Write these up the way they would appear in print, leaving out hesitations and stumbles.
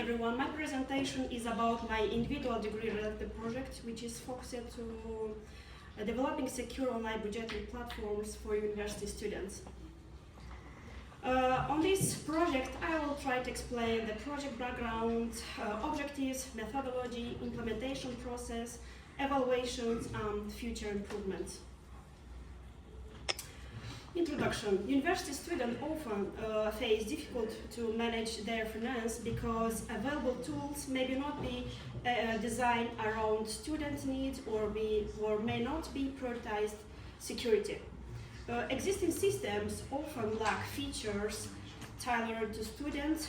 everyone. My presentation is about my individual degree-related project, which is focused to developing secure online budgeting platforms for university students. On this project, I will try to explain the project background, objectives, methodology, implementation process, evaluations, and future improvements. Introduction. University students often face difficulty to manage their finance because available tools may not be designed around student needs or may not be prioritized security. Existing systems often lack features tailored to students'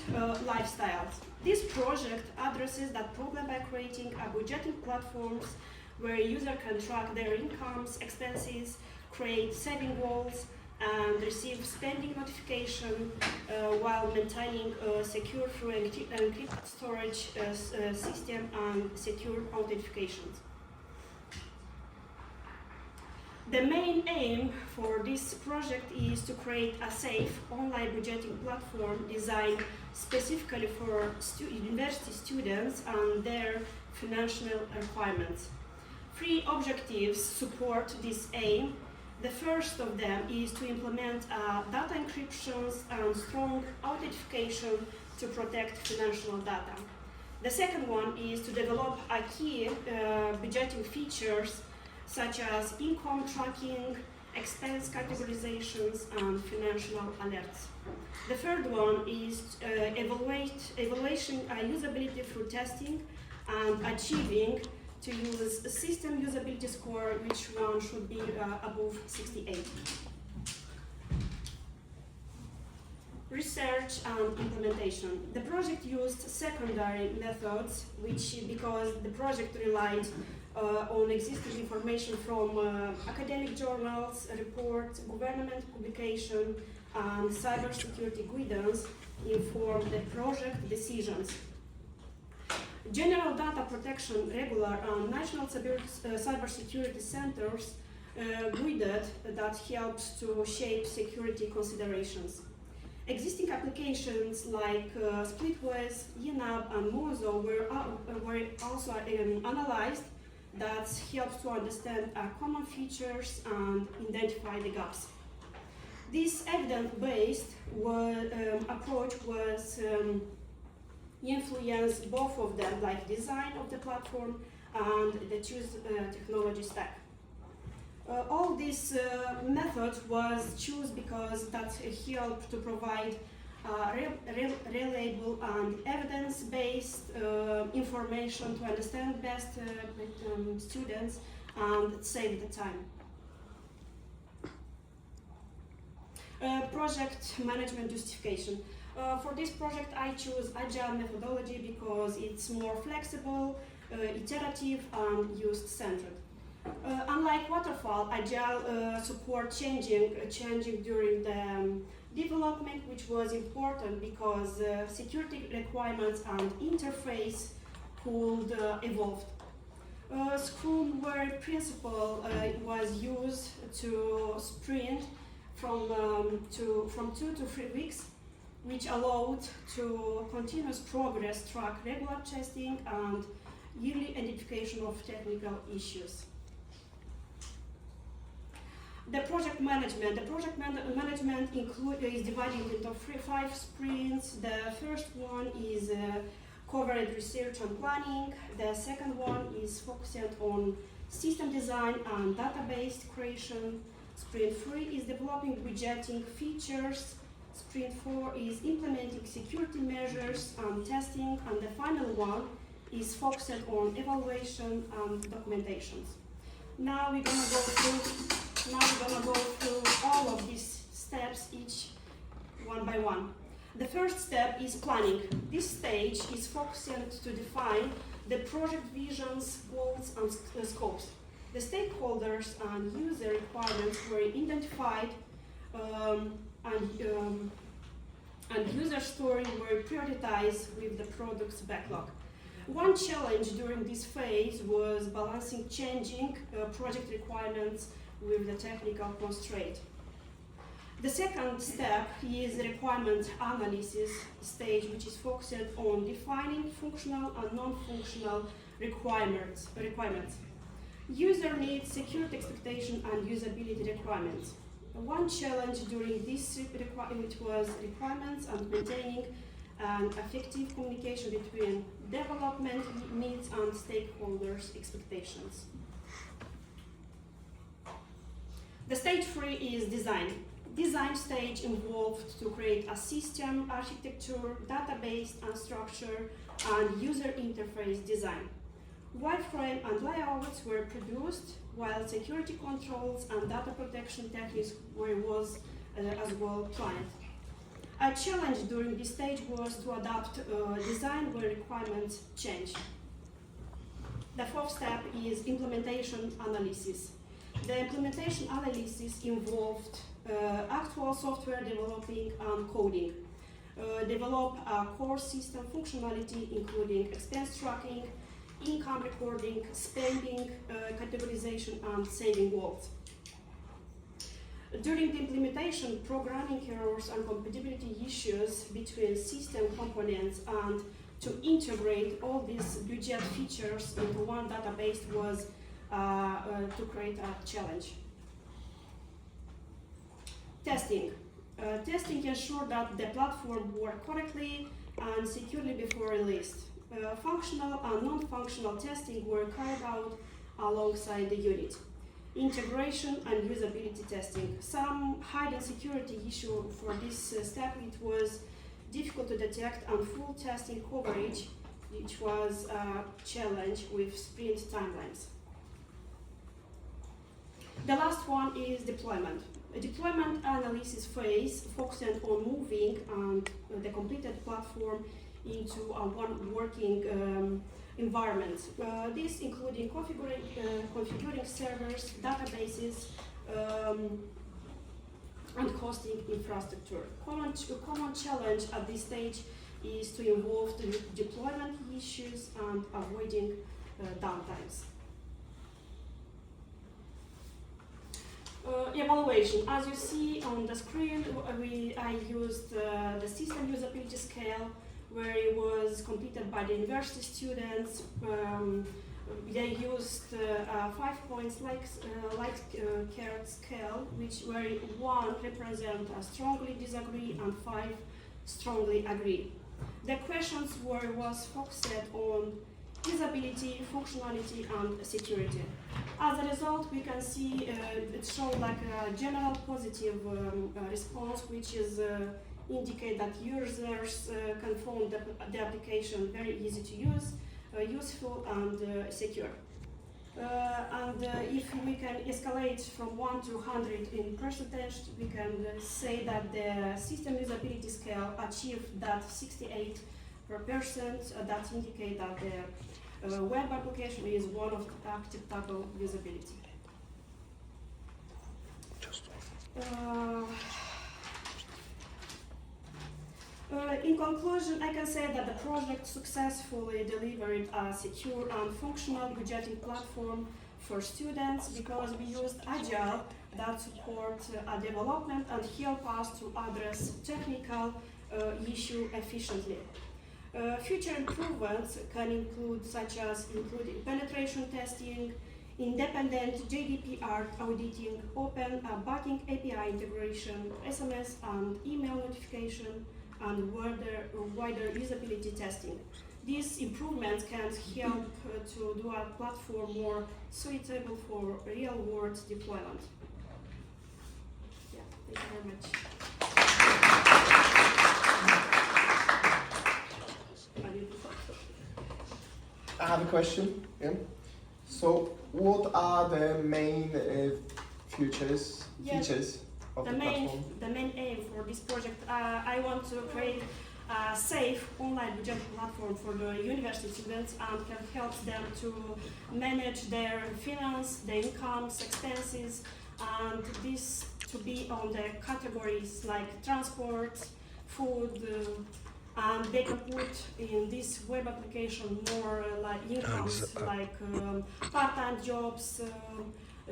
lifestyles. This project addresses that problem by creating budgeting platforms where users can track their incomes, expenses, create saving goals, and receive spending notification while maintaining a secure through encrypted storage system and secure authentications. The main aim for this project is to create a safe online budgeting platform designed specifically for university students and their financial requirements. 3 objectives support this aim. The first of them is to implement data encryptions and strong authentication to protect financial data. The second one is to develop a key budgeting features such as income tracking, expense categorizations, and financial alerts. The third one is evaluation usability through testing and achieving to use a system usability score, which one should be above 68. Research and implementation. The project used secondary methods, because the project relied on existing information from academic journals, reports, government publication, and cybersecurity guidance informed the project decisions. General Data Protection Regular and National Cybersecurity Centers guided that helps to shape security considerations. Existing applications like Splitwise, YNAB, and Mozo were also analyzed. That helps to understand common features and identify the gaps. This evidence-based approach was influenced both of them, like design of the platform and the choose technology stack. All these methods was chosen because that helped to provide reliable and evidence-based information to understand best students and save the time. Project management justification. For this project, I choose Agile methodology because it's more flexible, iterative, and user-centered. Unlike Waterfall, Agile support changing during the development, which was important because security requirements and interface could evolve. Scrum work principle was used to sprint from 2 to 3 weeks, which allowed to continuous progress, track regular testing, and yearly identification of technical issues. The project management. The project management is divided into 5 sprints. The first one is covered research and planning. The second one is focused on system design and database creation. Sprint 3 is developing budgeting features. Sprint 4 is implementing security measures and testing. And the final one is focused on evaluation and documentations. Now we're going to go through all of these steps, each one by one. The first step is planning. This stage is focusing to define the project visions, goals, and scopes. The stakeholders and user requirements were identified, and user story were prioritized with the product's backlog. One challenge during this phase was balancing changing project requirements with the technical constraint. The second step is the requirement analysis stage, which is focused on defining functional and non-functional requirements. User needs, security expectation, and usability requirements. One challenge during this requirement was requirements and maintaining an effective communication between development needs and stakeholders' expectations. The stage 3 is design. Design stage involved to create a system, architecture, database and structure, and user interface design. Wireframe and layouts were produced, while security controls and data protection techniques were as well planned. A challenge during this stage was to adapt design where requirements change. The fourth step is implementation analysis. The implementation analysis involved actual software developing and coding. Develop a core system functionality including expense tracking, income recording, spending categorization, and saving goals. During the implementation, programming errors and compatibility issues between system components and to integrate all these budget features into one database was to create a challenge. Testing. Testing ensured that the platform worked correctly and securely before release. Functional and non-functional testing were carried out alongside the unit. Integration and usability testing. Some hidden security issue for this step, it was difficult to detect, and full testing coverage, which was a challenge with sprint timelines. The last one is deployment. A deployment analysis phase focused on moving the completed platform into a one working environment. This including configuring servers, databases, and hosting infrastructure. Common challenge at this stage is to involve the deployment issues and avoiding downtimes. Evaluation. As you see on the screen, I used the system usability scale, where it was completed by the university students. They used 5 points Likert scale, where 1 represents a strongly disagree and 5 strongly agree. The questions was focused on usability, functionality, and security. As a result, we can see it showed like a general positive response, which is indicate that users can find the application very easy to use, useful, and secure. If we can escalate from 1 to 100 in percentage, we can say that the system usability scale achieved that 68%. That indicate that the web application is one of the acceptable usability. In conclusion, I can say that the project successfully delivered a secure and functional budgeting platform for students because we used Agile that support development and help us to address technical issue efficiently. Future improvements can include including penetration testing, independent GDPR auditing, open banking API integration, SMS and email notification, and wider usability testing. These improvements can help to do a platform more suitable for real-world deployment. Yeah, thank you very much. I have a question. Yeah. So, what are the main features of the platform? The main aim for this project, I want to create a safe online budgeting platform for the university students and can help them to manage their finance, their incomes, expenses, and this to be on the categories like transport, food, and they can put in this web application more like incomes, like part-time jobs,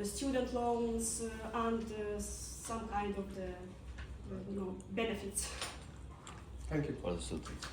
student loans, and some kind of the benefits. Thank you. For the students.